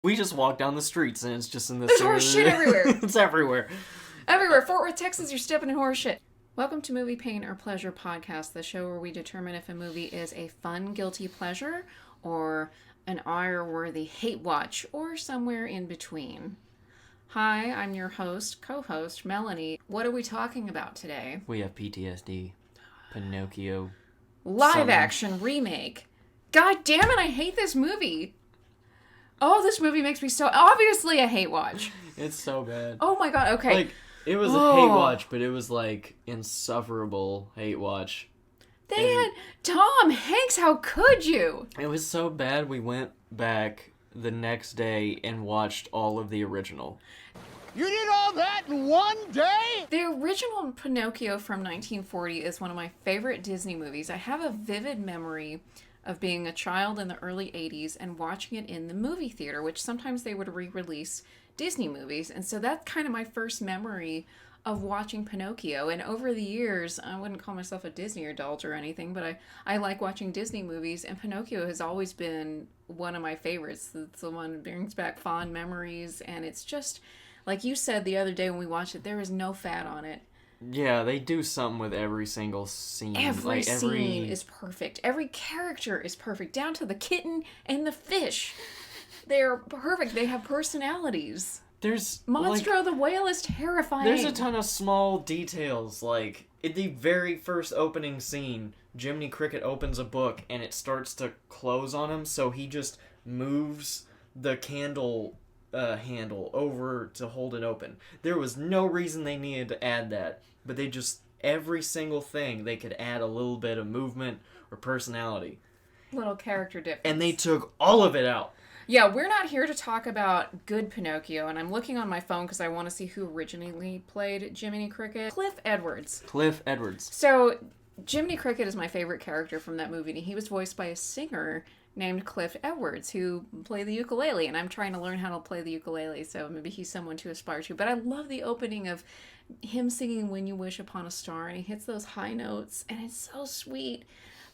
We just walk down the streets and it's just in this. There's horse shit everywhere. It's everywhere. Everywhere. Fort Worth, Texas, you're stepping in horse shit. Welcome to Movie Pain or Pleasure Podcast, the show where we determine if a movie is a fun, guilty pleasure or an ire-worthy hate watch or somewhere in between. Hi, I'm your host, co-host, Melanie. What are we talking about today? We have PTSD. Pinocchio. Live action remake. God damn it, I hate this movie. Oh, this movie makes me so... Obviously a hate watch. It's so bad. Oh my god, okay. Like, it was a hate watch, but it was like insufferable hate watch. They had Tom Hanks, how could you? It was so bad we went back the next day and watched all of the original. You did all that in one day? The original Pinocchio from 1940 is one of my favorite Disney movies. I have a vivid memory of being a child in the early 80s and watching it in the movie theater, which sometimes they would re-release Disney movies. And so that's kind of my first memory of watching Pinocchio. And over the years, I wouldn't call myself a Disney adult or anything, but I like watching Disney movies, and Pinocchio has always been one of my favorites. It's the one that brings back fond memories, and it's just, like you said the other day when we watched it, there is no fat on it. Yeah, they do something with every single scene. Every scene is perfect. Every character is perfect, down to the kitten and the fish. They're perfect. They have personalities. There's Monstro the whale is terrifying. There's a ton of small details, like in the very first opening scene, Jiminy Cricket opens a book and it starts to close on him, so he just moves the candle handle over to hold it open. There was no reason they needed to add that, but they just, every single thing, they could add a little bit of movement or personality. Little character difference. And they took all of it out. Yeah, we're not here to talk about good Pinocchio, and I'm looking on my phone because I want to see who originally played Jiminy Cricket. Cliff Edwards. Cliff Edwards. So, Jiminy Cricket is my favorite character from that movie, and he was voiced by a singer named Cliff Edwards, who played the ukulele, and I'm trying to learn how to play the ukulele, so maybe he's someone to aspire to. But I love the opening of him singing When You Wish Upon a Star, and he hits those high notes, and it's so sweet.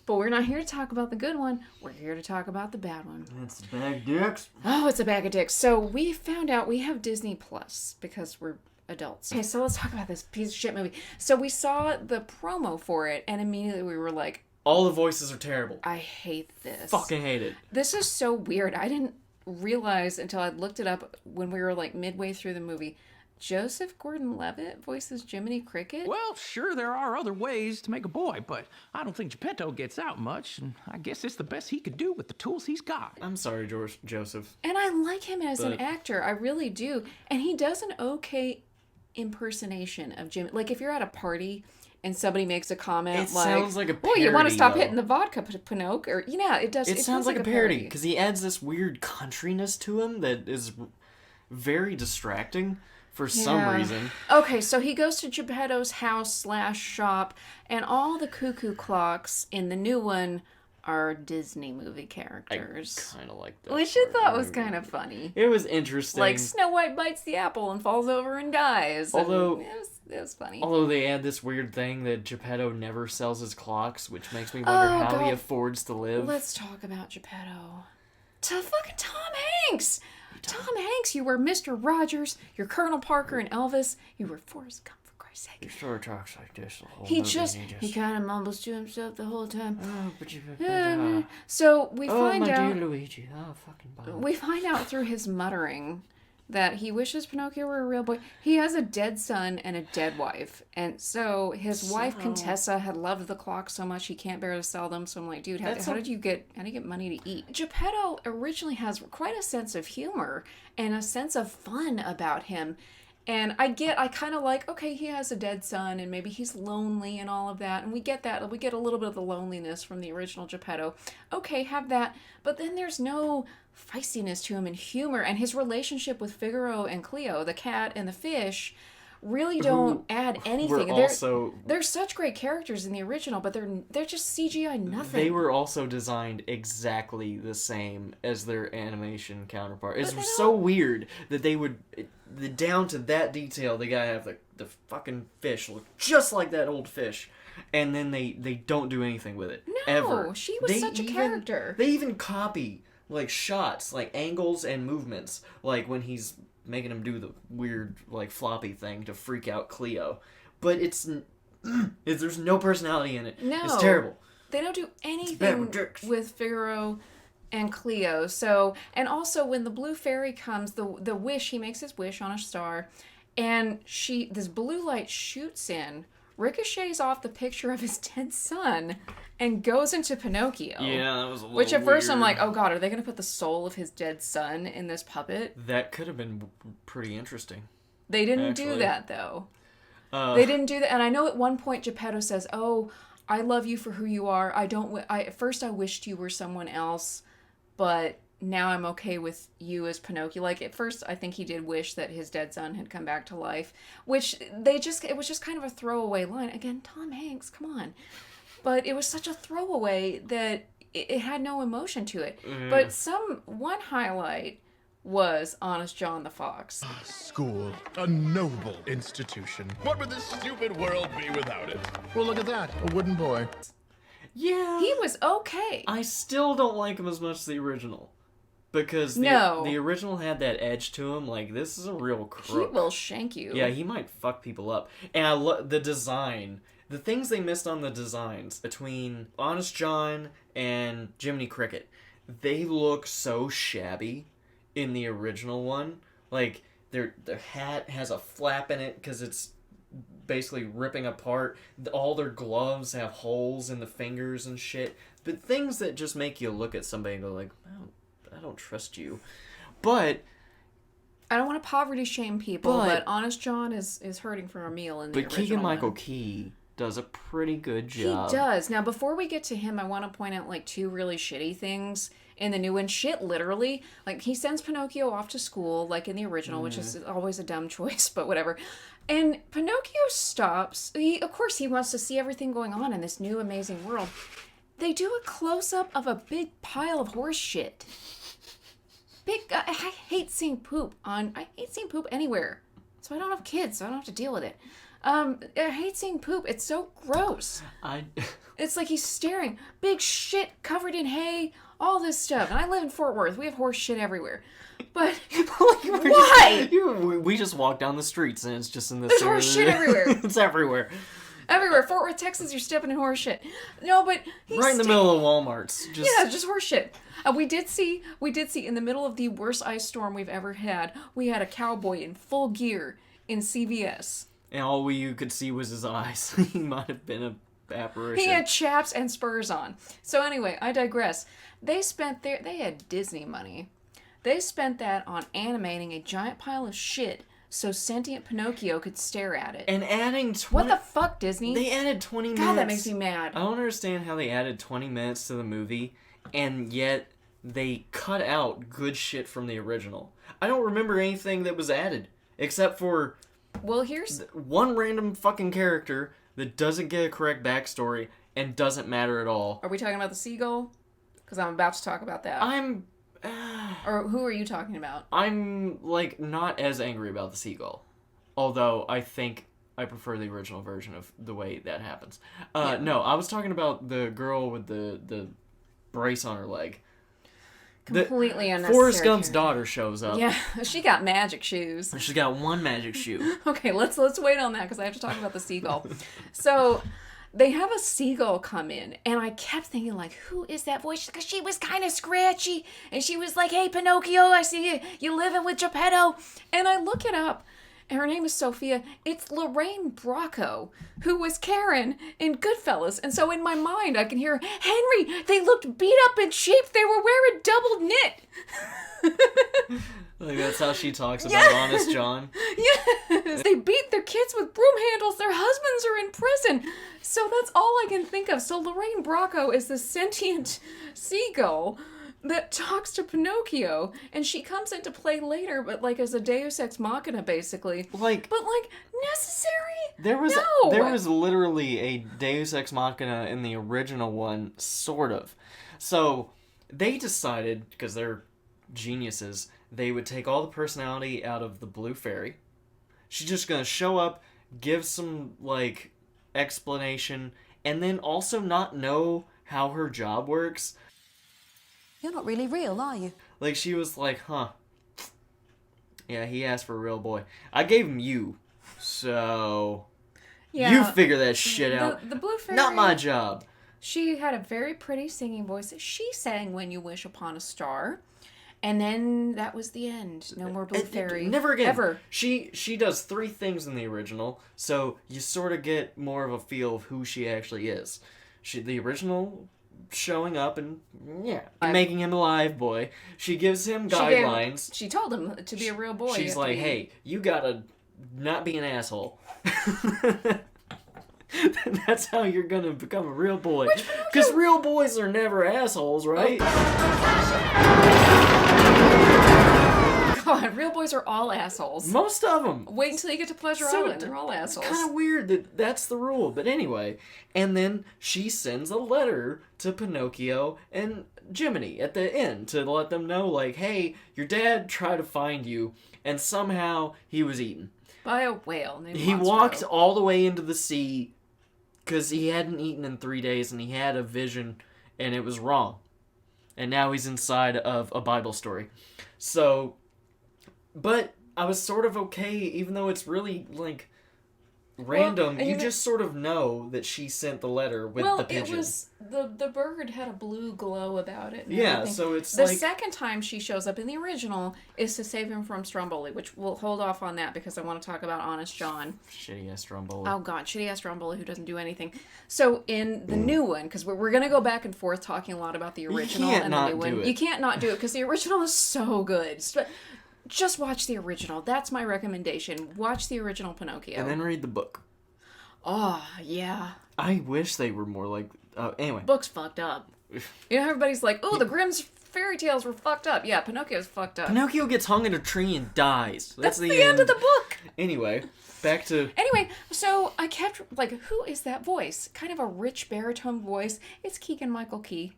But we're not here to talk about the good one. We're here to talk about the bad one. It's a bag of dicks. Oh, it's a bag of dicks. So we found out we have Disney Plus because we're adults. Okay, so let's talk about this piece of shit movie. So we saw the promo for it, and immediately we were like, all the voices are terrible. I hate this. Fucking hate it. This is so weird. I didn't realize until I looked it up when we were like midway through the movie. Joseph Gordon-Levitt voices Jiminy Cricket? Well, sure, there are other ways to make a boy, but I don't think Geppetto gets out much, and I guess it's the best he could do with the tools he's got. I'm sorry, Joseph. And I like him as an actor. I really do. And he does an okay impersonation of Jimmy. Like, if you're at a party and somebody makes a comment it sounds like a parody, oh, you want to stop hitting the vodka, Pinocchio? Or, yeah, it does. It sounds like a parody, because he adds this weird countryness to him that is very distracting. For some reason. Okay, so he goes to Geppetto's house / shop, and all the cuckoo clocks in the new one are Disney movie characters. I kind of like that. Which I thought was kind of funny. It was interesting. Like Snow White bites the apple and falls over and dies. Although it was funny. Although they add this weird thing that Geppetto never sells his clocks, which makes me wonder how he affords to live. Let's talk about Geppetto. To fucking Tom Hanks! Tom Hanks, you were Mr. Rogers, you're Colonel Parker and Elvis, you were Forrest Gump, for Christ's sake. He sort of talks like this the whole he movie. He kind of mumbles to himself the whole time. Oh, but you... So we find out... Oh, my dear Luigi. Oh, fucking bomb. We find out through his muttering that he wishes Pinocchio were a real boy. He has a dead son and a dead wife. And so his wife, Contessa, had loved the clock so much he can't bear to sell them. So I'm like, dude, how do you get money to eat? Geppetto originally has quite a sense of humor and a sense of fun about him. And I kind of like, okay, he has a dead son and maybe he's lonely and all of that. And we get that. We get a little bit of the loneliness from the original Geppetto. Okay, have that. But then there's no feistiness to him and humor. And his relationship with Figaro and Cleo, the cat and the fish, really don't add anything. They're such great characters in the original, but they're just CGI nothing. They were also designed exactly the same as their animation counterpart. It's so weird that they would... down to that detail, they gotta have the fucking fish look just like that old fish. And then they don't do anything with it. No, ever. she was such a character. They even copy like shots, like angles and movements, like when he's making him do the weird like floppy thing to freak out Cleo. But there's no personality in it. No. It's terrible. They don't do anything with Figaro and Cleo. So, and also when the blue fairy comes, the wish, he makes his wish on a star, and this blue light shoots in, ricochets off the picture of his dead son, and goes into Pinocchio. Yeah, that was a little Which at first I'm weird. like, oh god, are they going to put the soul of his dead son in this puppet? That could have been pretty interesting. They didn't do that, though. They didn't do that. And I know at one point Geppetto says, oh, I love you for who you are. At first I wished you were someone else, but now I'm okay with you as Pinocchio. Like, at first I think he did wish that his dead son had come back to life, which it was just kind of a throwaway line. Again, Tom Hanks, come on. But it was such a throwaway that it had no emotion to it. But one highlight was Honest John the Fox. School, a noble institution. What would this stupid world be without it? Well, look at that, a wooden boy. Yeah. He was okay. I still don't like him as much as the original. Because the original had that edge to him, like, this is a real crook. He will shank you. Yeah, he might fuck people up. And I love the design. The things they missed on the designs between Honest John and Jiminy Cricket, they look so shabby in the original one. Like, their hat has a flap in it because it's basically ripping apart. All their gloves have holes in the fingers and shit. But things that just make you look at somebody and go like, I don't trust you. But I don't want to poverty shame people, but Honest John is hurting for a meal in the original one. Keegan-Michael Key does a pretty good job. He does. Now, before we get to him, I want to point out, like, two really shitty things in the new one. Shit, literally. Like, he sends Pinocchio off to school, like in the original, which is always a dumb choice, but whatever. And Pinocchio stops. Of course, he wants to see everything going on in this new amazing world. They do a close-up of a big pile of horse shit. I hate seeing poop anywhere. So I don't have kids, so I don't have to deal with it. I hate seeing poop. It's so gross. It's like he's staring. Big shit covered in hay, all this stuff. And I live in Fort Worth. We have horse shit everywhere. But why? We just walk down the streets and it's just in this. There's horse shit everywhere. It's everywhere. Everywhere. Fort Worth, Texas, you're stepping in horse shit. No, but he's right in the middle of Walmart's. Just horse shit. We did see in the middle of the worst ice storm we've ever had, we had a cowboy in full gear in CVS. And all you could see was his eyes. He might have been an apparition. He had chaps and spurs on. So anyway, I digress. They had Disney money. They spent that on animating a giant pile of shit so sentient Pinocchio could stare at it. And adding 20... What the fuck, Disney? They added 20 minutes. God, that makes me mad. I don't understand how they added 20 minutes to the movie, and yet they cut out good shit from the original. I don't remember anything that was added, except for... Well, here's... one random fucking character that doesn't get a correct backstory and doesn't matter at all. Are we talking about the seagull? Because I'm about to talk about that. Or who are you talking about? I'm, like, not as angry about the seagull. Although, I think I prefer the original version of the way that happens. Yeah. No, I was talking about the girl with the brace on her leg. Completely unnecessary. Forrest Gump's daughter shows up. Yeah, she got magic shoes. She's got one magic shoe. Okay, let's wait on that because I have to talk about the seagull. So... they have a seagull come in, and I kept thinking, like, who is that voice? Because she was kind of scratchy, and she was like, hey, Pinocchio, I see you living with Geppetto. And I look it up, and her name is Sophia. It's Lorraine Bracco, who was Karen in Goodfellas. And so in my mind, I can hear, Henry, they looked beat up and cheap. They were wearing double knit. Like, that's how she talks about Honest John. Yes! They beat their kids with broom handles. Their husbands are in prison. So that's all I can think of. So Lorraine Bracco is the sentient seagull that talks to Pinocchio. And she comes into play later, but, like, as a deus ex machina, basically. But, necessary? There was literally a deus ex machina in the original one, sort of. So, they decided, because they're geniuses... they would take all the personality out of the Blue Fairy. She's just gonna show up, give some, like, explanation, and then also not know how her job works. You're not really real, are you? Like, she was like, huh. Yeah, he asked for a real boy. I gave him you. So... Yeah. You figure that shit out. The Blue Fairy... Not my job. She had a very pretty singing voice. She sang When You Wish Upon a Star. And then that was the end. No more Blue Fairy. Never again. Ever. She does 3 things in the original, so you sort of get more of a feel of who she actually is. The original showing up and, making him a live boy. She gives him guidelines. She told him to be a real boy. She's like, hey, you gotta not be an asshole. That's how you're gonna become a real boy. Because real boys are never assholes, right? God, real boys are all assholes. Most of them. Wait until you get to Pleasure Island. They're all assholes. It's kind of weird that that's the rule. But anyway, and then she sends a letter to Pinocchio and Jiminy at the end to let them know, like, hey, your dad tried to find you, and somehow he was eaten. By a whale named He Monstro. walked all the way into the sea because he hadn't eaten in 3 days, and he had a vision, and it was wrong. And now he's inside of a Bible story. So... But I was sort of okay, even though it's really, like, random. Well, you just sort of know that she sent the letter with the pigeon. It was... The bird had a blue glow about it. And yeah, everything. so it's the like... second time she shows up in the original is to save him from Stromboli, which we'll hold off on that because I want to talk about Honest John. Shitty-ass Stromboli. Oh, God. Shitty-ass Stromboli who doesn't do anything. So, in the new one, because we're going to go back and forth talking a lot about the original and the new one. You can't not do it because the original is so good. Just watch the original. That's my recommendation. Watch the original Pinocchio. And then read the book. Oh, yeah. I wish they were more like... anyway. Book's fucked up. You know, everybody's like, oh, the Grimm's fairy tales were fucked up. Yeah, Pinocchio's fucked up. Pinocchio gets hung in a tree and dies. That's the end of the book. Anyway, back to... Anyway, so I kept, like, who is that voice? Kind of a rich baritone voice. It's Keegan-Michael Key.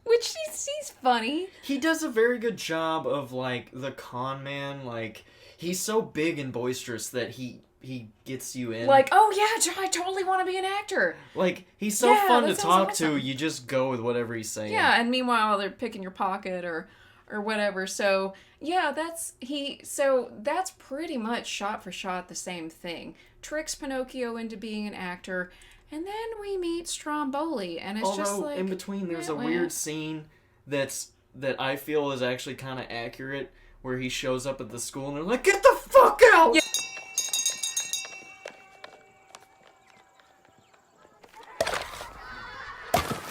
Which he's funny. He does a very good job of, like, the con man. Like, he's so big and boisterous that he gets you in. Like, oh yeah, I totally want to be an actor. Like, he's so fun to talk awesome. to, you just go with whatever he's saying. Yeah, and meanwhile they're picking your pocket or whatever. So, yeah, that's pretty much shot for shot the same thing. Tricks Pinocchio into being an actor. And then we meet Stromboli, and it's just like... in between there's a weird scene that I feel is actually kind of accurate, where he shows up at the school and they're like, get the fuck out! Yeah.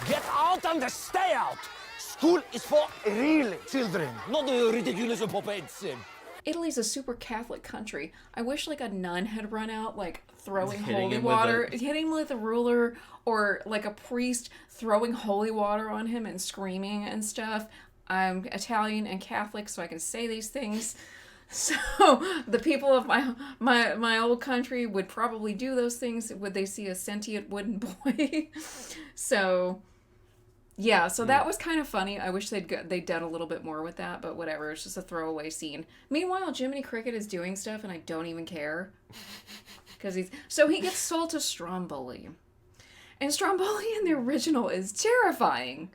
Get out and stay out! School is for real children, not the ridiculous puppets. Italy's a super Catholic country. I wish, like, a nun had run out, like, throwing Hitting holy him water, hitting him with a ruler, or, like, a priest throwing holy water on him and screaming and stuff. I'm Italian and Catholic, so I can say these things. So, the people of my old country would probably do those things would they see a sentient wooden boy. So... Yeah, so that was kind of funny. I wish they'd done a little bit more with that, but whatever. It's just a throwaway scene. Meanwhile, Jiminy Cricket is doing stuff, and I don't even care. So he gets sold to Stromboli. And Stromboli in the original is terrifying.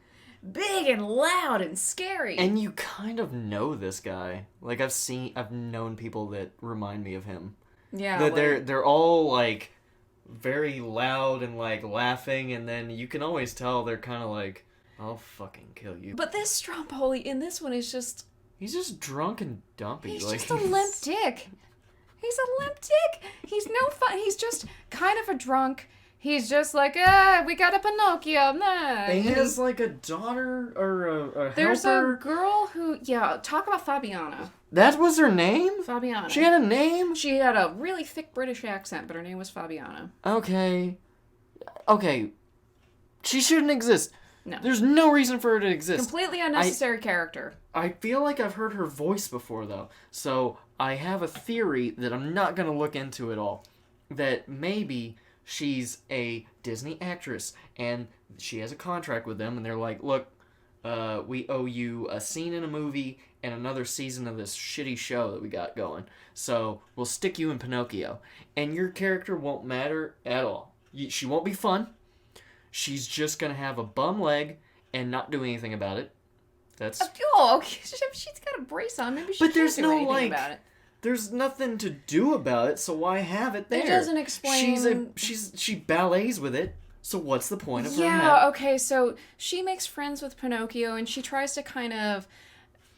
Big and loud and scary. And you kind of know this guy. Like, I've known people that remind me of him. Yeah. That they're all, like, very loud and, like, laughing, and then you can always tell they're kind of like... I'll fucking kill you. But this Stromboli in this one is just... He's just drunk and dumpy. He's just a limp dick. He's a limp dick. He's no fun. He's just kind of a drunk. He's just like, we got a Pinocchio. Nah. He has, like, a daughter or a helper. There's a girl who... Yeah, talk about Fabiana. That was her name? Fabiana. She had a name? She had a really thick British accent, but her name was Fabiana. Okay. She shouldn't exist. No. There's no reason for her to exist. Completely unnecessary character. I feel like I've heard her voice before, though. So I have a theory that I'm not going to look into at all. That maybe she's a Disney actress, and she has a contract with them, and they're like, look, we owe you a scene in a movie and another season of this shitty show that we got going. So we'll stick you in Pinocchio. And your character won't matter at all. She won't be fun. She's just going to have a bum leg and not do anything about it. That's. Oh, okay. She's got a brace on. Maybe she But can't there's do no anything about it. There's nothing to do about it, so why have it there? It doesn't explain. She ballets with it. So what's the point of her? Yeah. Okay. So she makes friends with Pinocchio, and she tries to kind of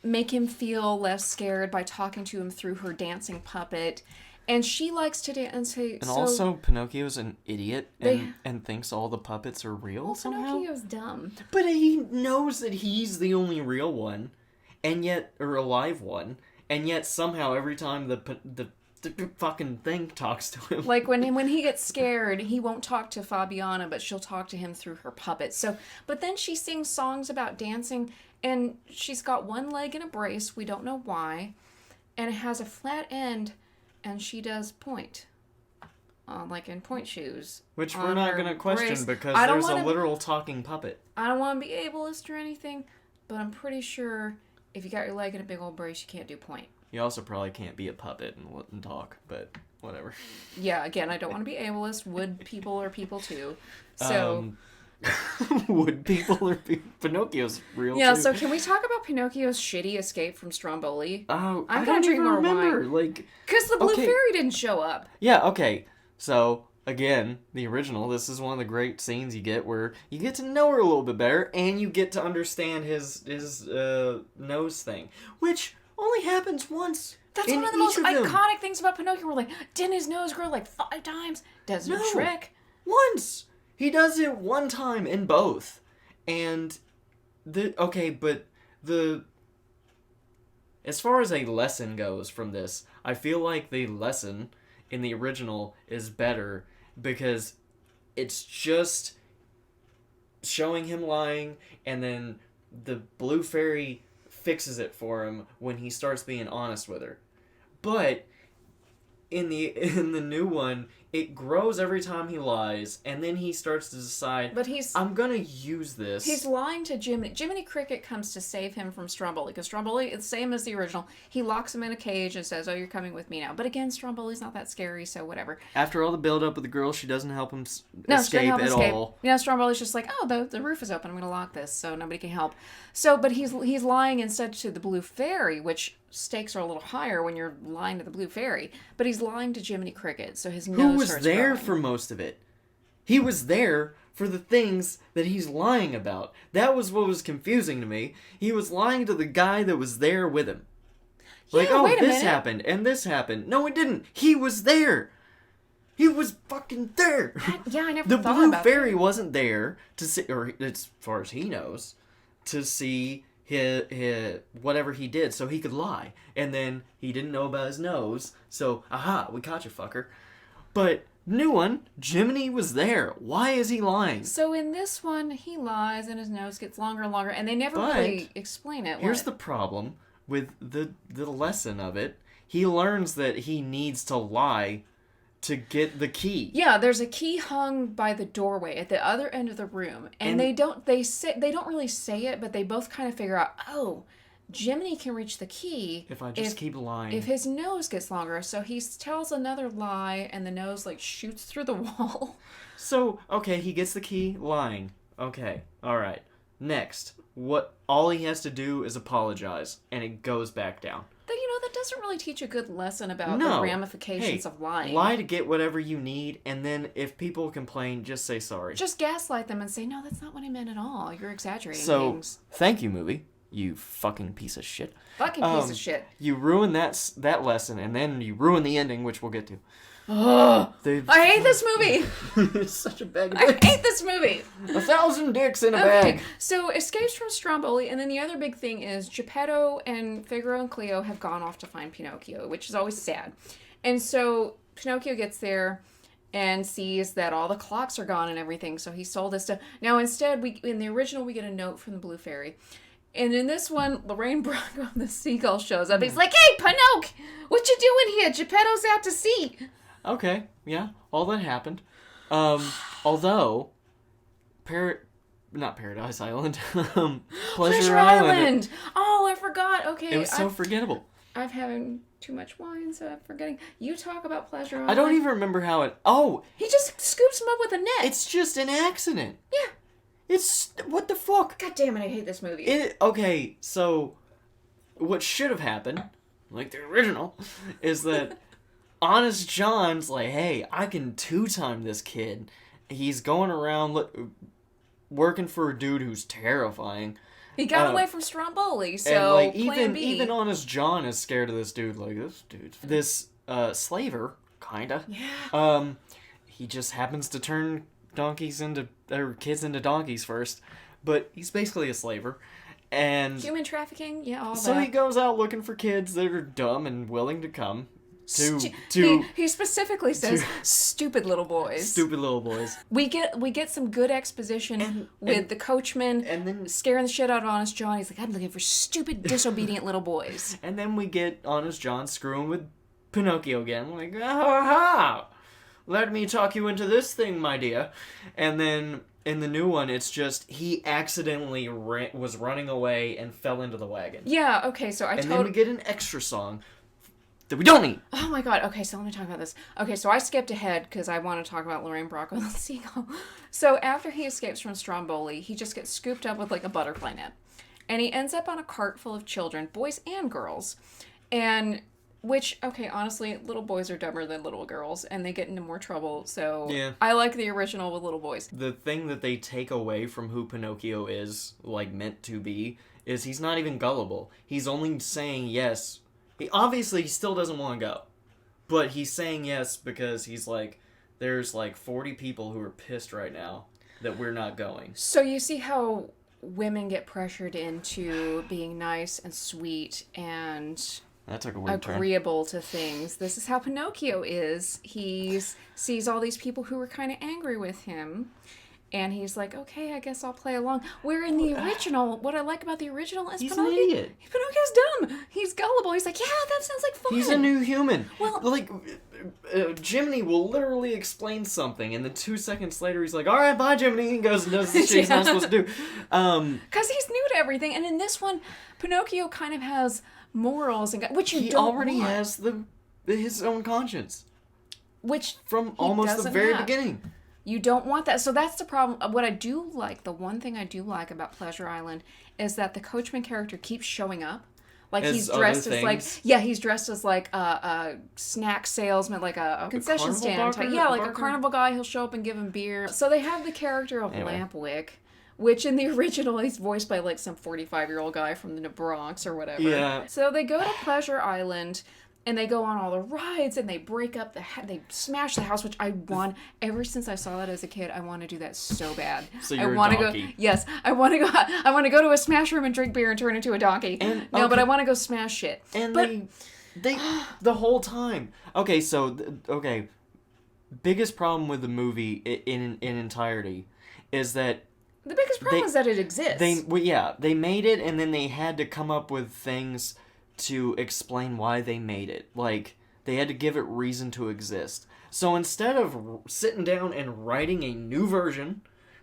make him feel less scared by talking to him through her dancing puppet. And she likes to dance. And Also, Pinocchio's an idiot and thinks all the puppets are real somehow. Pinocchio's dumb. But he knows that he's the only real one, or alive one, and yet somehow every time the fucking thing talks to him. Like when he gets scared, he won't talk to Fabiana, but she'll talk to him through her puppet. So, but then she sings songs about dancing, and she's got one leg in a brace. We don't know why, and it has a flat end. And she does point, like in point shoes. Which we're not going to question because there's a literal talking puppet. I don't want to be ableist or anything, but I'm pretty sure if you got your leg in a big old brace, you can't do point. You also probably can't be a puppet and talk, but whatever. Yeah, again, I don't want to be ableist. Wood people are people too. So... Would people or Pinocchio's real? Yeah, too. so can we talk about Pinocchio's shitty escape from Stromboli? Oh, I'm I gonna don't drink even more remember. wine. Like, because the blue fairy didn't show up. Yeah. Okay. So again, the original. This is one of the great scenes you get where you get to know her a little bit better, and you get to understand his nose thing, which only happens once. That's one of the most iconic things about Pinocchio. We're like, didn't his nose grow like 5 times? Does it trick? Once. He does it one time in both. And as far as a lesson goes from this, I feel like the lesson in the original is better because it's just showing him lying, and then the blue fairy fixes it for him when he starts being honest with her. But in the new one, it grows every time he lies, and then he starts to decide, I'm gonna use this. He's lying to Jiminy. Jiminy Cricket comes to save him from Stromboli, because Stromboli is the same as the original. He locks him in a cage and says, oh, you're coming with me now. But again, Stromboli's not that scary, so whatever. After all the build-up with the girl, she doesn't help him escape at all. Yeah, Stromboli's just like, oh, the roof is open, I'm gonna lock this, so nobody can help. So, but he's lying instead to the Blue Fairy, which stakes are a little higher when you're lying to the Blue Fairy. But he's lying to Jiminy Cricket, so his nose Who was starts there growing. for most of it? He was there for the things that he's lying about. That was what was confusing to me. He was lying to the guy that was there with him. Like, Yeah, oh, wait a this minute. happened, and this happened. No, it didn't. He was there. He was fucking there. Yeah, I never The thought Blue about Fairy that. wasn't there to see, or as far as he knows, to see his whatever he did, so he could lie. And then he didn't know about his nose, so aha, we caught you, fucker. But new one, Jiminy was there. Why is he lying? So in this one, he lies and his nose gets longer and longer, and they never really explain it. Here's the problem with the lesson of it. He learns that he needs to lie to get the key. Yeah, there's a key hung by the doorway at the other end of the room, and they don't really say it, but they both kind of figure out, oh, Jiminy can reach the key if I just keep lying. If his nose gets longer. So he tells another lie, and the nose like shoots through the wall. So, okay, he gets the key, lying. Okay, alright. Next, all he has to do is apologize, and it goes back down. That doesn't really teach a good lesson about the ramifications of lying. Lie to get whatever you need, and then if people complain, just say sorry. Just gaslight them and say, no, that's not what I meant at all. You're exaggerating things. Thank you, movie. You fucking piece of shit. Fucking piece of shit. You ruin that lesson, and then you ruin the ending, which we'll get to. I hate this movie. It's such a bag of I dicks. hate this movie. 1,000 dicks in a bag. So escapes from Stromboli, and then the other big thing is Geppetto and Figaro and Cleo have gone off to find Pinocchio, which is always sad. And so Pinocchio gets there and sees that all the clocks are gone and everything, so he stole this stuff. Now instead, in the original, we get a note from the Blue Fairy. And in this one, Lorraine Bracco, the seagull, shows up. He's like, hey, Pinocchio, what you doing here? Geppetto's out to sea. Okay, yeah, all that happened. Although, not Paradise Island, Pleasure Island. Oh, I forgot. Okay. It was so forgettable. I'm having too much wine, so I'm forgetting. You talk about Pleasure Island. I don't even remember how it... Oh! He just scoops him up with a net. It's just an accident. Yeah. It's what the fuck? God damn it, I hate this movie. Okay, so what should have happened, like the original, is that Honest John's like, hey, I can two-time this kid. He's going around working for a dude who's terrifying. He got away from Stromboli, so And like plan B. even Honest John is scared of this dude. Like this slaver, kinda. Yeah. He just happens to turn kids into donkeys first, but he's basically a slaver. And Human trafficking, yeah, all so that. he goes out looking for kids that are dumb and willing to come to he specifically says stupid little boys. stupid little boys. We get some good exposition with the coachman and then scaring the shit out of Honest John. He's like, I'm looking for stupid, disobedient little boys. And then we get Honest John screwing with Pinocchio again. Like, ha! Let me talk you into this thing, my dear. And then in the new one, it's just he accidentally was running away and fell into the wagon. Yeah, okay, so And then we get an extra song that we don't need. Oh my god, okay, so let me talk about this. Okay, so I skipped ahead because I want to talk about Lorraine Bracco the seagull. So after he escapes from Stromboli, he just gets scooped up with like a butterfly net. And he ends up on a cart full of children, boys and girls. And which, okay, honestly, little boys are dumber than little girls, and they get into more trouble, so Yeah. I like the original with little boys. The thing that they take away from who Pinocchio is, like, meant to be, is he's not even gullible. He's only saying yes. He still doesn't want to go. But he's saying yes because he's like, there's like 40 people who are pissed right now that we're not going. So you see how women get pressured into being nice and sweet and That took a weird turn. agreeable to things. This is how Pinocchio is. He sees all these people who were kind of angry with him, and he's like, okay, I guess I'll play along. Where in the original, what I like about the original is He's Pinocchio, an idiot. Pinocchio's dumb. He's gullible. He's like, yeah, that sounds like fun. He's a new human. Well- like, Jiminy will literally explain something, and then 2 seconds later he's like, alright, bye, Jiminy, and goes and does the shit he's not supposed to do. Because he's new to everything, and in this one, Pinocchio kind of has morals, and which you He don't already want. has his own conscience. Which From he almost the doesn't very have. beginning. You don't want that. So that's the problem. What I do like, the one thing I do like about Pleasure Island is that the coachman character keeps showing up. Like As he's other dressed as like, things? yeah, he's dressed as like a snack salesman, like a concession carnival stand type. barker- Yeah, like a barker? carnival guy. He'll show up and give him beer. So they have the character of Anyway. Lampwick, which in the original he's voiced by like some 45-year-old guy from the Bronx or whatever. Yeah. So they go to Pleasure Island. And they go on all the rides, and they break up they smash the house, which I want. Ever since I saw that as a kid, I want to do that so bad. So you're I a want to donkey. go. Yes, I want to go. I want to go to a smash room and drink beer and turn into a donkey. And- no, but okay. I want to go smash shit. And but they the whole time. Okay, so okay, biggest problem with the movie in entirety is that the biggest problem is that it exists. they made it, and then they had to come up with things to explain why they made it. Like, they had to give it reason to exist. So instead of sitting down and writing a new version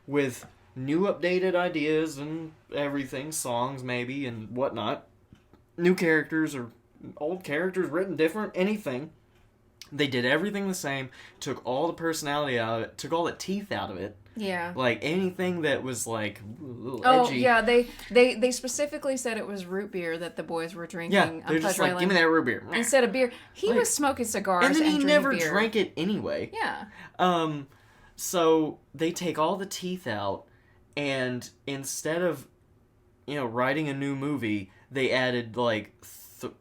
with new updated ideas and everything, songs maybe and whatnot, new characters or old characters written different, anything, they did everything the same, took all the personality out of it, took all the teeth out of it. yeah. Like, anything that was, like, a little Oh edgy. yeah, they specifically said it was root beer that the boys were drinking Yeah, on they're just Pleasure like, Island give me that root beer. instead of beer. He Like- was smoking cigars And then he drinking never beer. drank it anyway. Yeah. So they take all the teeth out, and instead of, writing a new movie, they added, like,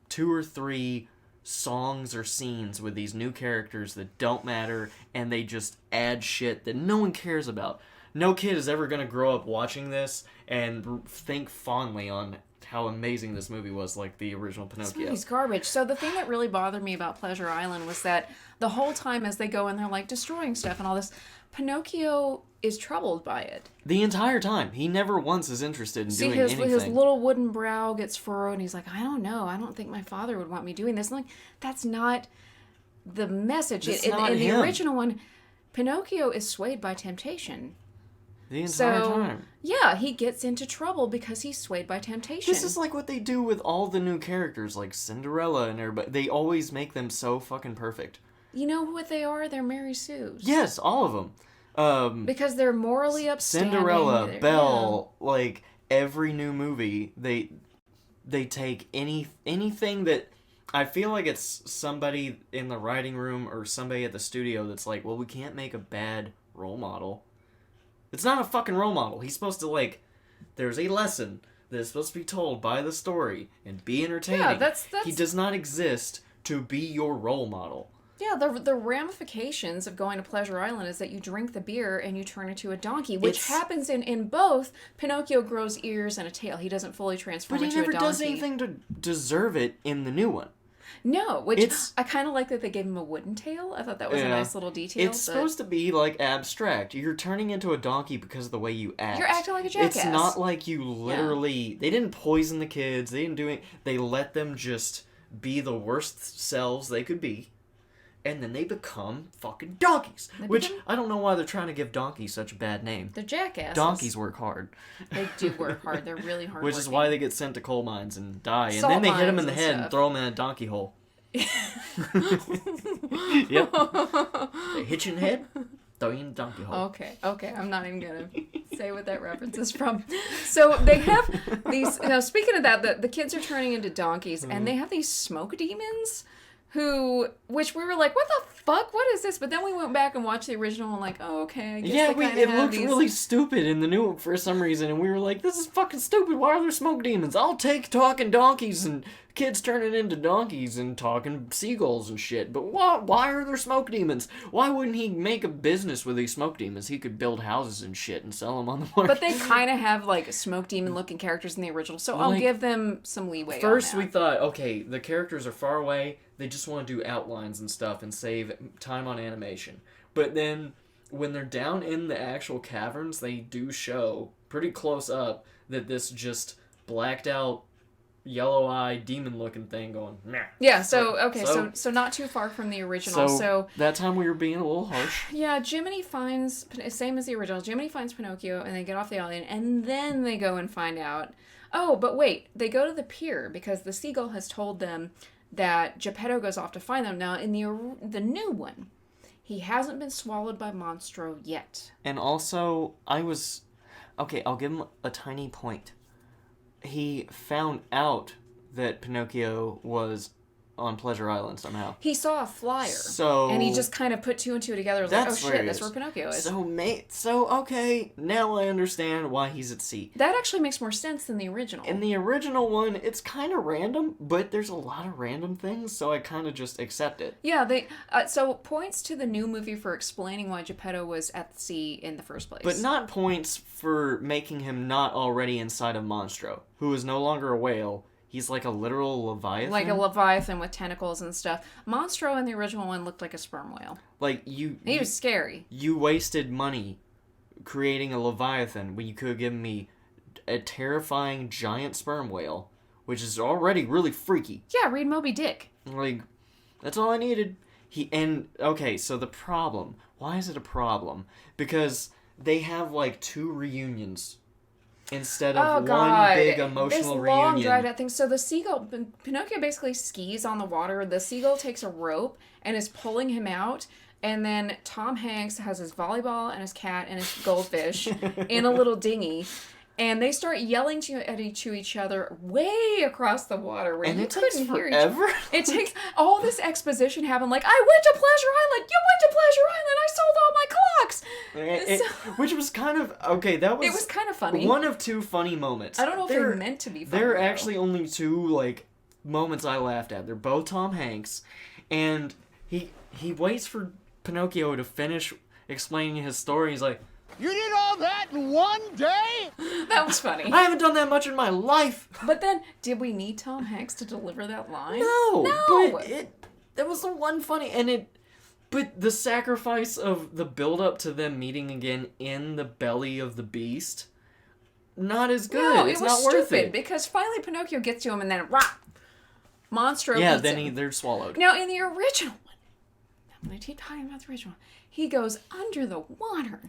2 or 3 songs or scenes with these new characters that don't matter, and they just add shit that no one cares about. No kid is ever going to grow up watching this and think fondly on how amazing this movie was, like the original This Pinocchio. movie's garbage. So the thing that really bothered me about Pleasure Island was that the whole time as they go and they're like destroying stuff and all this, Pinocchio is troubled by it. The entire time. He never once is interested in See, doing his anything. little wooden brow gets furrowed and he's like, I don't know. I don't think my father would want me doing this. And like, that's not the message. That's in not the him. original one, Pinocchio is swayed by temptation. The entire So, time. yeah, he gets into trouble because he's swayed by temptation. This is like what they do with all the new characters, like Cinderella and everybody. They always make them so fucking perfect. You know what they are? They're Mary Sue's. Yes, all of them. Because they're morally upstanding. Cinderella, Belle, like every new movie, they take anything that I feel like it's somebody in the writing room or somebody at the studio that's like, well, we can't make a bad role model. It's not a fucking role model. He's supposed to, like, there's a lesson that is supposed to be told by the story and be entertaining. Yeah, that's... He does not exist to be your role model. Yeah, the ramifications of going to Pleasure Island is that you drink the beer and you turn into a donkey, which happens in both. Pinocchio grows ears and a tail. He doesn't fully transform into a donkey. But he never does anything to deserve it in the new one. No, which I kind of like that they gave him a wooden tail. I thought that was a nice little detail. It's supposed to be, like, abstract. You're turning into a donkey because of the way you act. You're acting like a jackass. It's not like you literally... Yeah. They didn't poison the kids. They didn't do it. They let them just be the worst selves they could be. And then they become fucking donkeys. I don't know why they're trying to give donkeys such a bad name. They're jackasses. Donkeys work hard. They do work hard. They're really hard. Which is why they get sent to coal mines and die. And then they hit them in the head and throw them in a donkey hole. Yep. They hit you in the head, throw you in the donkey hole. Okay. I'm not even going to say what that reference is from. So they have these... Now, speaking of that, the kids are turning into donkeys, and they have these smoke demons... which we were like, what the fuck? What is this? But then we went back and watched the original and like, oh, okay, I guess it looked really stupid in the new one for some reason, and we were like, this is fucking stupid. Why are there smoke demons? I'll take talking donkeys and kids turning into donkeys and talking seagulls and shit, but why are there smoke demons? Why wouldn't he make a business with these smoke demons? He could build houses and shit and sell them on the market. But they kind of have, like, smoke demon-looking characters in the original, so I'll give them some leeway First, on that. we thought, okay, the characters are far away. They just want to do outlines and stuff and save time on animation. But then, when they're down in the actual caverns, they do show, pretty close up, that this just blacked out, yellow-eyed, demon-looking thing going, meh. Yeah, so not too far from the original. So that time we were being a little harsh. Yeah, Jiminy finds, same as the original, Jiminy finds Pinocchio, and they get off the island, and then they go and find out, oh, but wait, they go to the pier, because the seagull has told them that Geppetto goes off to find them. Now, in the new one, he hasn't been swallowed by Monstro yet. And also, okay, I'll give him a tiny point. He found out that Pinocchio was on Pleasure Island somehow. He saw a flyer. And he just kind of put two and two together. Was like, oh shit, that's where Pinocchio is. Okay, now I understand why he's at sea. That actually makes more sense than the original. In the original one, it's kind of random, but there's a lot of random things, so I kind of just accept it. Yeah, so points to the new movie for explaining why Geppetto was at the sea in the first place. But not points for making him not already inside of Monstro, who is no longer a whale. He's like a literal leviathan. Like a leviathan with tentacles and stuff. Monstro in the original one looked like a sperm whale. He was scary. You wasted money creating a leviathan when you could have given me a terrifying giant sperm whale, which is already really freaky. Yeah, read Moby Dick. Like, that's all I needed. So the problem. Why is it a problem? Because they have like 2 reunions instead of one big emotional this reunion. Long dried out thing. So the seagull, Pinocchio basically skis on the water. The seagull takes a rope and is pulling him out. And then Tom Hanks has his volleyball and his cat and his goldfish in a little dinghy. And they start yelling to each other way across the water where you couldn't hear each other. It takes all this exposition happen. Like, I went to Pleasure Island. You went to Pleasure Island. I sold all my clocks. Which was kind of okay. It was kind of funny. One of 2 funny moments. I don't know if they're meant to be funny. There are actually only 2 like moments I laughed at. They're both Tom Hanks, and he waits for Pinocchio to finish explaining his story. He's like, You did all that in one day? That was funny. I haven't done that much in my life. But then, did we need Tom Hanks to deliver that line? No. But that was the one funny, but the sacrifice of the build-up to them meeting again in the belly of the beast, not as good. No, it's it was not worth stupid, it. because finally Pinocchio gets to him and then, Monstro Yeah, beats then him. they're swallowed. Now, in the original one, I'm going to keep talking about the original one, he goes under the water,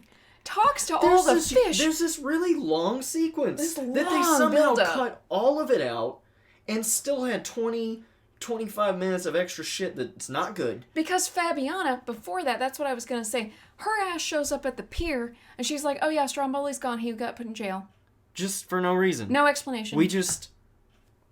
talks to all the fish. There's this really long sequence This that they long somehow build-up. cut all of it out and still had 20 25 minutes of extra shit that's not good. Because Fabiana, before that, that's what I was going to say, her ass shows up at the pier, and she's like, oh yeah, Stromboli's gone, he got put in jail. Just for no reason. No explanation. We just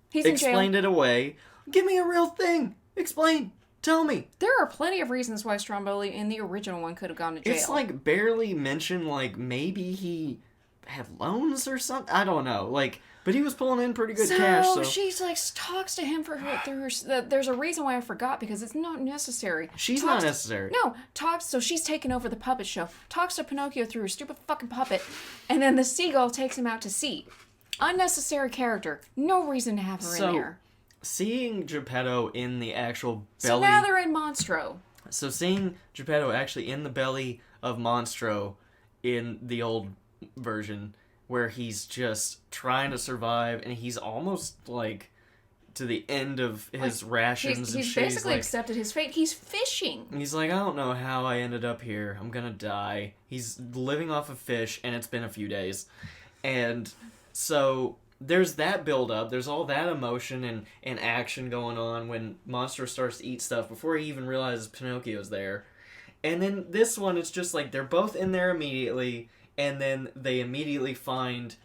He's in explained jail. it away. Give me a real thing. Explain. Tell me. There are plenty of reasons why Stromboli in the original one could have gone to jail. It's like barely mentioned, like maybe he had loans or something. I don't know. Like, but he was pulling in pretty good cash. So she's like talks to him there's a reason why I forgot, because it's not necessary. She's not necessary. No, so she's taken over the puppet show. Talks to Pinocchio through her stupid fucking puppet, and then the seagull takes him out to sea. Unnecessary character. No reason to have her in there. Seeing Geppetto in the actual belly... So now they're in Monstro. So seeing Geppetto actually in the belly of Monstro in the old version, where he's just trying to survive, and he's almost, like, to the end of his rations and he's shit. basically accepted his fate. He's fishing. He's like, I don't know how I ended up here. I'm gonna die. He's living off of fish, and it's been a few days. And so... there's that build-up, there's all that emotion and action going on when Monstro starts to eat stuff before he even realizes Pinocchio's there. And then this one, it's just like they're both in there immediately, and then they immediately find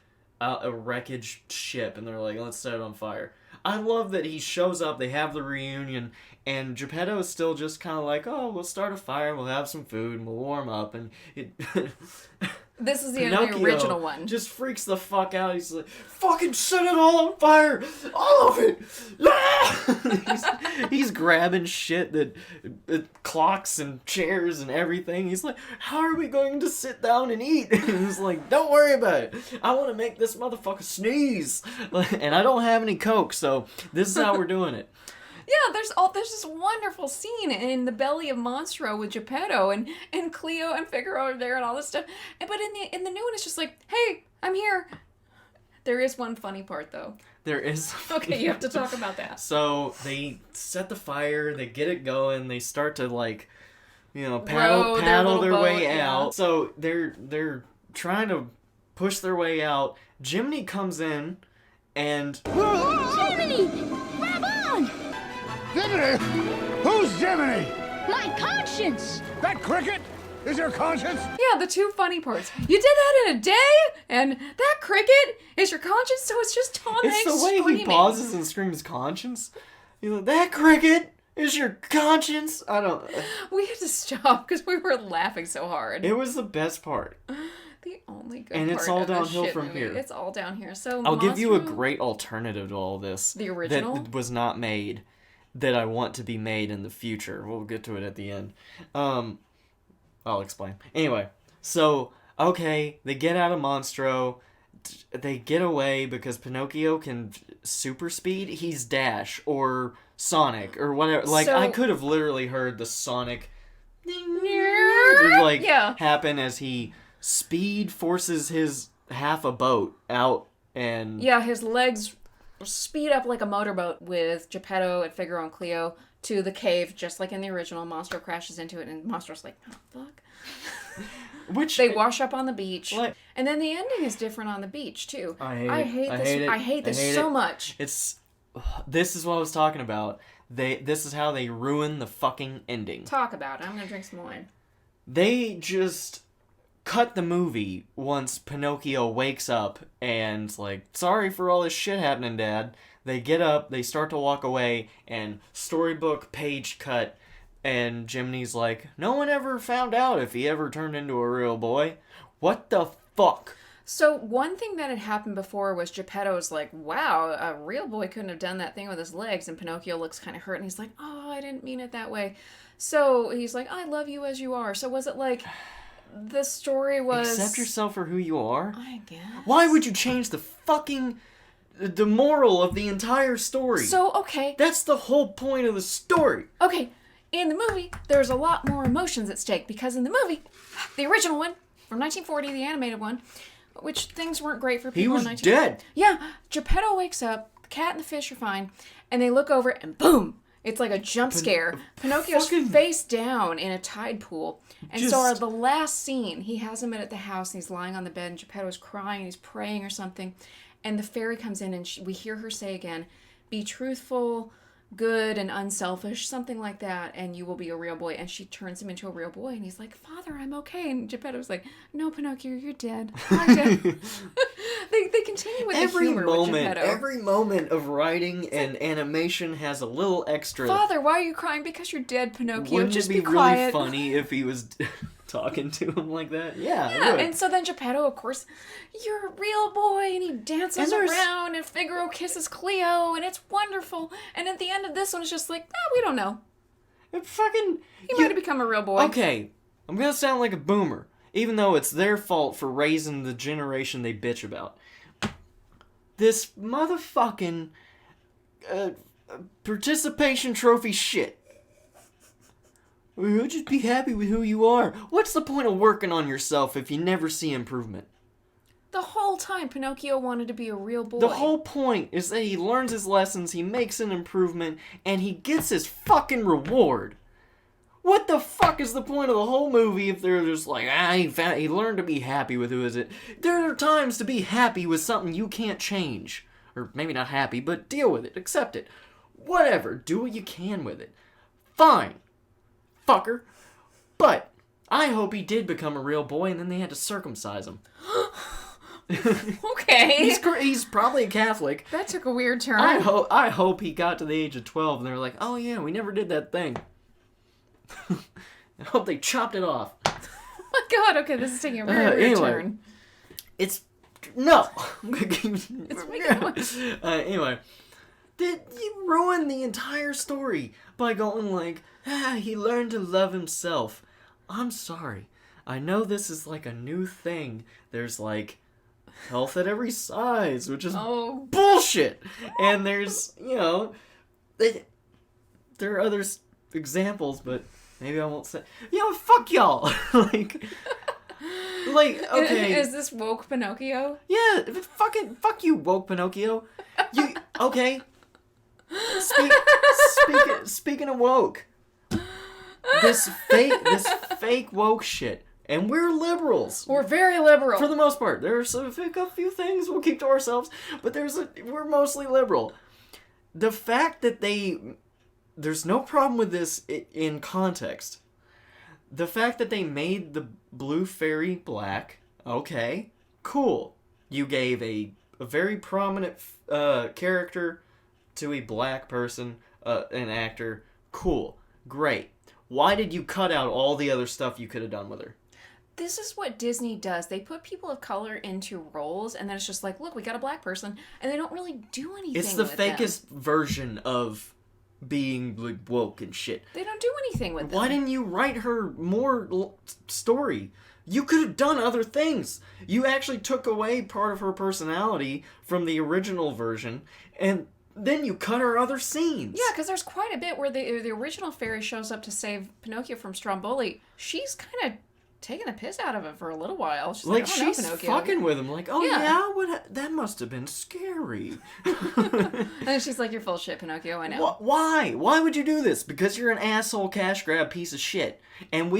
a wreckage ship, and they're like, let's set it on fire. I love that he shows up, they have the reunion, and Geppetto is still just kind of like, oh, we'll start a fire, we'll have some food, and we'll warm up, and it... This is the original one. Just freaks the fuck out. He's like, fucking set it all on fire! All of it! Ah! he's grabbing shit that clocks and chairs and everything. He's like, how are we going to sit down and eat? And he's like, don't worry about it. I want to make this motherfucker sneeze. And I don't have any Coke, so this is how we're doing it. Yeah, there's this wonderful scene in the belly of Monstro with Geppetto and Cleo and Figaro are there and all this stuff. But in the new one, it's just like, hey, I'm here. There is one funny part though. There is. Okay, you have to talk about that. So they set the fire, they get it going, they start to like, paddle their way out. So they're trying to push their way out. Jiminy comes in and Jiminy! Grab on! Jiminy? Who's Jiminy? My conscience! That cricket is your conscience? Yeah, the two funny parts. You did that in a day, and that cricket is your conscience, so it's just Tom Hanks it's the way screaming. he pauses and screams conscience. He's like, that cricket is your conscience? I don't... We had to stop because we were laughing so hard. It was the best part. The only good and part it's all of this downhill shit from movie. here. It's all down here. So I'll give you a Monstro- great alternative to all this. The original? That was not made. That I want to be made in the future. We'll get to it at the end. I'll explain. Anyway, so, okay, they get out of Monstro. They get away because Pinocchio can super speed. He's Dash or Sonic or whatever. Like, So- I could have literally heard the Sonic happen as he speed forces his half a boat out and... Yeah, his legs speed up like a motorboat with Geppetto and Figaro and Cleo to the cave, just like in the original. Monstro crashes into it, and Monstro's like, oh, fuck. Which They wash up on the beach. Like- And then the ending is different on the beach, too. I hate this so much. This is what I was talking about. This is how they ruin the fucking ending. Talk about it. I'm gonna drink some wine. They just cut the movie once Pinocchio wakes up and like, sorry for all this shit happening, Dad. They get up, they start to walk away, and storybook page cut, and Jiminy's like, no one ever found out if he ever turned into a real boy. What the fuck? So one thing that had happened before was Geppetto's like, wow, a real boy couldn't have done that thing with his legs, and Pinocchio looks kind of hurt, and he's like, oh, I didn't mean it that way. So he's like, I love you as you are. So was it like, the story was... Accept yourself for who you are? I guess. Why would you change the moral of the entire story? So, okay. That's the whole point of the story. Okay, in the movie, there's a lot more emotions at stake, because in the movie, the original one, from 1940, the animated one, which things weren't great for people in 1940. He was dead. Yeah, Geppetto wakes up, the cat and the fish are fine, and they look over and boom! It's like a jump scare. Pinocchio's face down in a tide pool. And so the last scene, he has him at the house, and he's lying on the bed, and Geppetto's crying, and he's praying or something. And the fairy comes in, and we hear her say again, be truthful, good and unselfish, something like that, and you will be a real boy. And she turns him into a real boy, and he's like, Father, I'm okay. And Geppetto's like, no, Pinocchio, you're dead. I'm dead. they continue with the humor with Geppetto. Every moment of writing and animation has a little extra. Father, why are you crying? Because you're dead, Pinocchio. Wouldn't Just it be quiet. really funny if he was talking to him like that? Yeah, it Yeah, would. and so then Geppetto, of course, you're a real boy, and he dances around, and Figaro kisses Cleo, and it's wonderful. And at the end of this one, it's just like, we don't know. It fucking... He might have become a real boy. Okay, I'm gonna sound like a boomer, even though it's their fault for raising the generation they bitch about. This motherfucking participation trophy shit. You'll just be happy with who you are. What's the point of working on yourself if you never see improvement? The whole time, Pinocchio wanted to be a real boy. The whole point is that he learns his lessons, he makes an improvement, and he gets his fucking reward. What the fuck is the point of the whole movie if they're just like, he learned to be happy with who is it? There are times to be happy with something you can't change. Or maybe not happy, but deal with it, accept it. Whatever, do what you can with it. Fine. Fucker. But I hope he did become a real boy and then they had to circumcise him. Okay. He's probably a Catholic. That took a weird turn. I hope he got to the age of 12 and they're like, oh yeah, we never did that thing. I hope they chopped it off. Oh my god, okay, this is taking a very weird turn. It's... No! It's anyway. You ruined the entire story by going like, he learned to love himself. I'm sorry. I know this is like a new thing. There's like health at every size, which is bullshit. And there's, there are other examples, but maybe I won't say. Fuck y'all. like, okay. Is this woke Pinocchio? Yeah, fuck you, woke Pinocchio. Okay. Speaking of woke, this fake woke shit, and we're liberals. We're very liberal for the most part. There's a few things we'll keep to ourselves, but we're mostly liberal. The fact that there's no problem with this in context. The fact that they made the blue fairy black, okay, cool. You gave a very prominent character to a black person, an actor, cool, great. Why did you cut out all the other stuff you could have done with her? This is what Disney does. They put people of color into roles, and then it's just like, look, we got a black person, and they don't really do anything It's the with fakest version of being like, woke and shit. They don't do anything with them. Why didn't you write her more story? You could have done other things. You actually took away part of her personality from the original version, and then you cut her other scenes. Yeah, because there's quite a bit where the original fairy shows up to save Pinocchio from Stromboli. She's kind of taking the piss out of him for a little while. She's like, she's fucking with him. Like, that must have been scary. And she's like, you're full of shit, Pinocchio, I know. Why? Why would you do this? Because you're an asshole cash grab piece of shit. And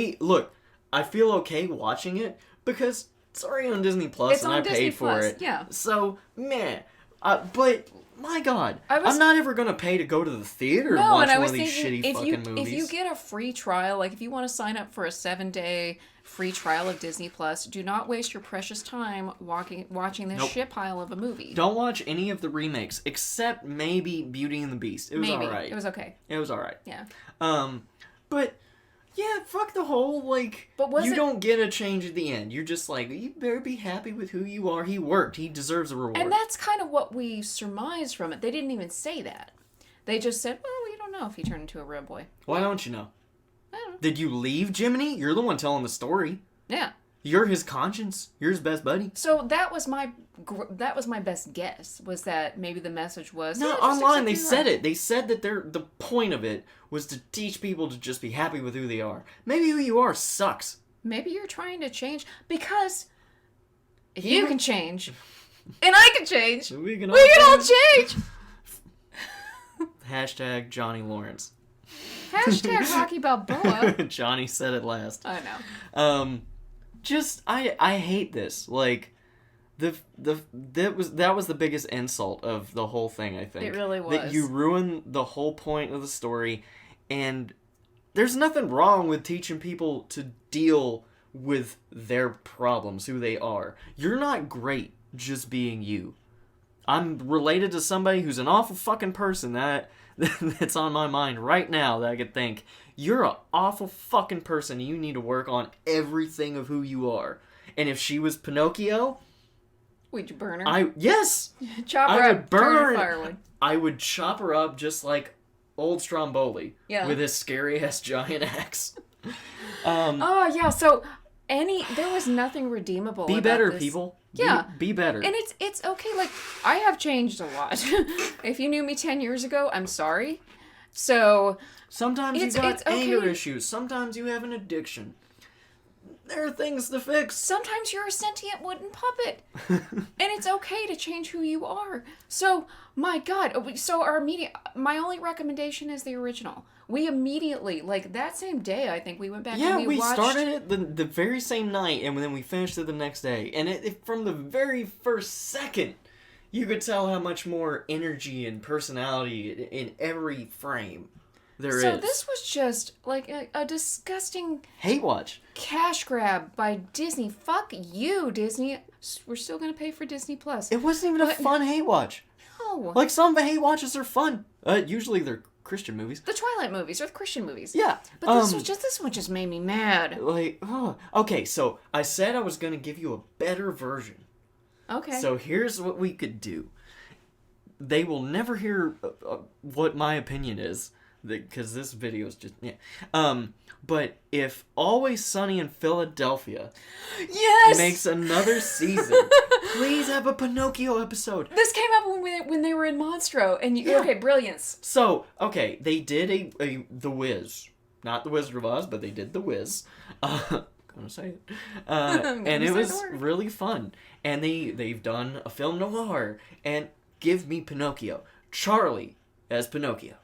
I feel okay watching it because it's already on Disney Plus and I paid for it. Yeah. So, man. But... My God, I'm not ever going to pay to go to the theater and watch one of these shitty fucking movies. If you get a free trial, like if you want to sign up for a 7-day free trial of Disney Plus, do not waste your precious time watching this shit pile of a movie. Don't watch any of the remakes, except maybe Beauty and the Beast. It was alright. It was okay. It was alright. Yeah. But... Yeah, fuck the whole, but you don't get a change at the end. You're just like, you better be happy with who you are. He worked. He deserves a reward. And that's kind of what we surmise from it. They didn't even say that. They just said, well, we don't know if he turned into a real boy. Why don't you know? I don't know. Did you leave Jiminy? You're the one telling the story. Yeah. You're his conscience. You're his best buddy. So that was my best guess, was that maybe the message was... No, online they said it. They said that the point of it was to teach people to just be happy with who they are. Maybe who you are sucks. Maybe you're trying to change, because if you can change, and I can change, we can all change! Hashtag Johnny Lawrence. Hashtag Rocky Balboa. Johnny said it last. I know. I hate this. Like, That was the biggest insult of the whole thing, I think. It really That was. you ruin the whole point of the story, and there's nothing wrong with teaching people to deal with their problems, who they are. You're not great just being you. I'm related to somebody who's an awful fucking person that's on my mind right now that I could think, you're an awful fucking person. You need to work on everything of who you are. And if she was Pinocchio, Would you burn her? yes, Chop her I up. would burn turn her her. firewood. I would chop her up just like old Stromboli with his scary ass giant axe. Oh yeah. So there was nothing redeemable. Be about better, this. people. Yeah. Be better. And it's okay. Like, I have changed a lot. If you knew me 10 years ago, I'm sorry. So Sometimes you it's got okay. anger issues. Sometimes you have an addiction. There are things to fix. sometimes you're a sentient wooden puppet, and it's okay to change who you are. So my God. So my only recommendation is the original. We immediately, like that same day, I think we went back Yeah, and we watched. started it the very same night, and then we finished it the next day. And it from the very first second, you could tell how much more energy and personality in every frame there is. So this was just like a disgusting Hate watch. cash grab by Disney. Fuck you, Disney. We're still gonna pay for Disney Plus. It wasn't even a fun hate watch. No. Like, some of the hate watches are fun. Usually they're Christian movies. The Twilight movies or the Christian movies. Yeah. But this one just made me mad. Like, okay, so I said I was gonna give you a better version. Okay. So here's what we could do. They will never hear what my opinion is, because this video is just but if Always Sunny in Philadelphia yes. makes another season, please have a Pinocchio episode. This came up when they were in Monstro, and okay, brilliance. So, okay, they did a The Wiz. Not The Wizard of Oz, but they did The Wiz. Gonna say it. And it was really fun. And they've done a film noir. And give me Pinocchio. Charlie as Pinocchio.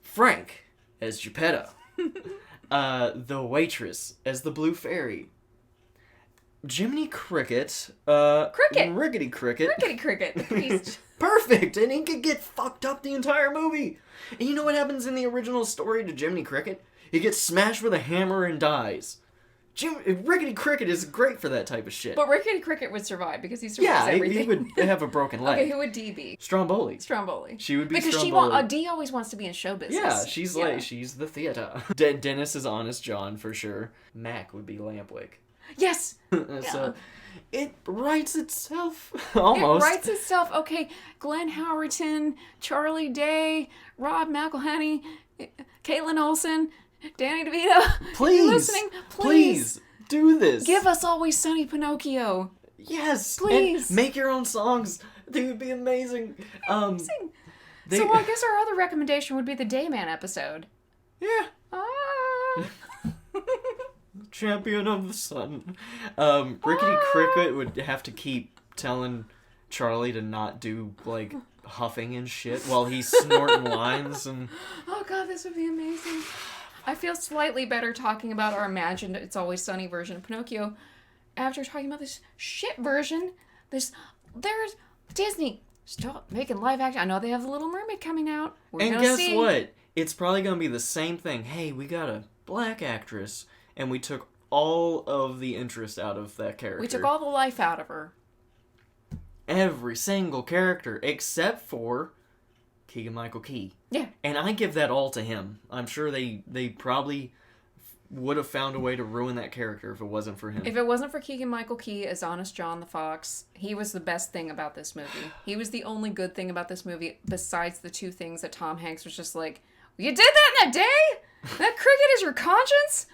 Frank as Geppetto. The waitress as the Blue Fairy. Jiminy Cricket. Rickety Cricket. Rickety Cricket. He's Perfect! And he could get fucked up the entire movie. And you know what happens in the original story to Jiminy Cricket? He gets smashed with a hammer and dies. Rickety Cricket is great for that type of shit. But Rickety Cricket would survive because he survives yeah, everything. he would have a broken leg. Okay, who would D be? Stromboli. Stromboli. She would be because Stromboli. D always wants to be in show business. Yeah, she's the theater. Dennis is Honest John for sure. Mac would be Lampwick. Yes. So it writes itself almost. It writes itself. Okay, Glenn Howerton, Charlie Day, Rob McElhenney, Caitlin Olsen, Danny DeVito. Please, you listening? Please do this. Give us Always Sunny Pinocchio. Yes, Please. And make your own songs. They would be amazing. So I guess our other recommendation would be the Dayman episode. Yeah. Ah. Champion of the Sun. Rickety Cricket would have to keep telling Charlie to not do, like, huffing and shit while he's snorting lines and... Oh god, this would be amazing. I feel slightly better talking about our imagined It's Always Sunny version of Pinocchio after talking about this shit version. There's Disney. Stop making live action. I know they have The Little Mermaid coming out. And guess what? It's probably gonna be the same thing. Hey, we got a black actress, and we took all of the interest out of that character. We took all the life out of her. Every single character, except for Keegan-Michael Key. Yeah. And I give that all to him. I'm sure they probably would have found a way to ruin that character if it wasn't for him. If it wasn't for Keegan-Michael Key as Honest John the Fox, he was the best thing about this movie. He was the only good thing about this movie besides the two things that Tom Hanks was just like, you did that in a day? That cricket is your conscience?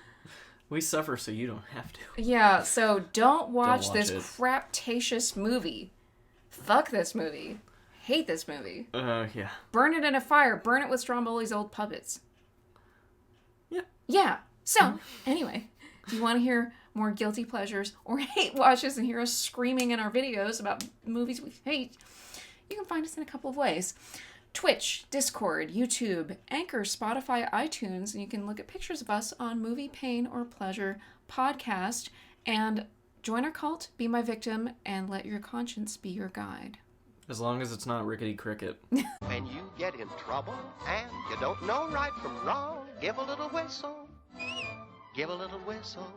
We suffer so you don't have to. Yeah, so don't watch watch this it. craptacious movie. Fuck this movie. Hate this movie. Yeah. Burn it in a fire. Burn it with Stromboli's old puppets. Yeah. Yeah. So, anyway, do you want to hear more guilty pleasures or hate watches and hear us screaming in our videos about movies we hate? You can find us in a couple of ways. Twitch, Discord, YouTube, Anchor, Spotify, iTunes, and you can look at pictures of us on Movie Pain or Pleasure podcast. And Join our cult, be my victim, and let your conscience be your guide. As long as it's not Rickety Cricket. When you get in trouble and you don't know right from wrong, give a little whistle. Give a little whistle.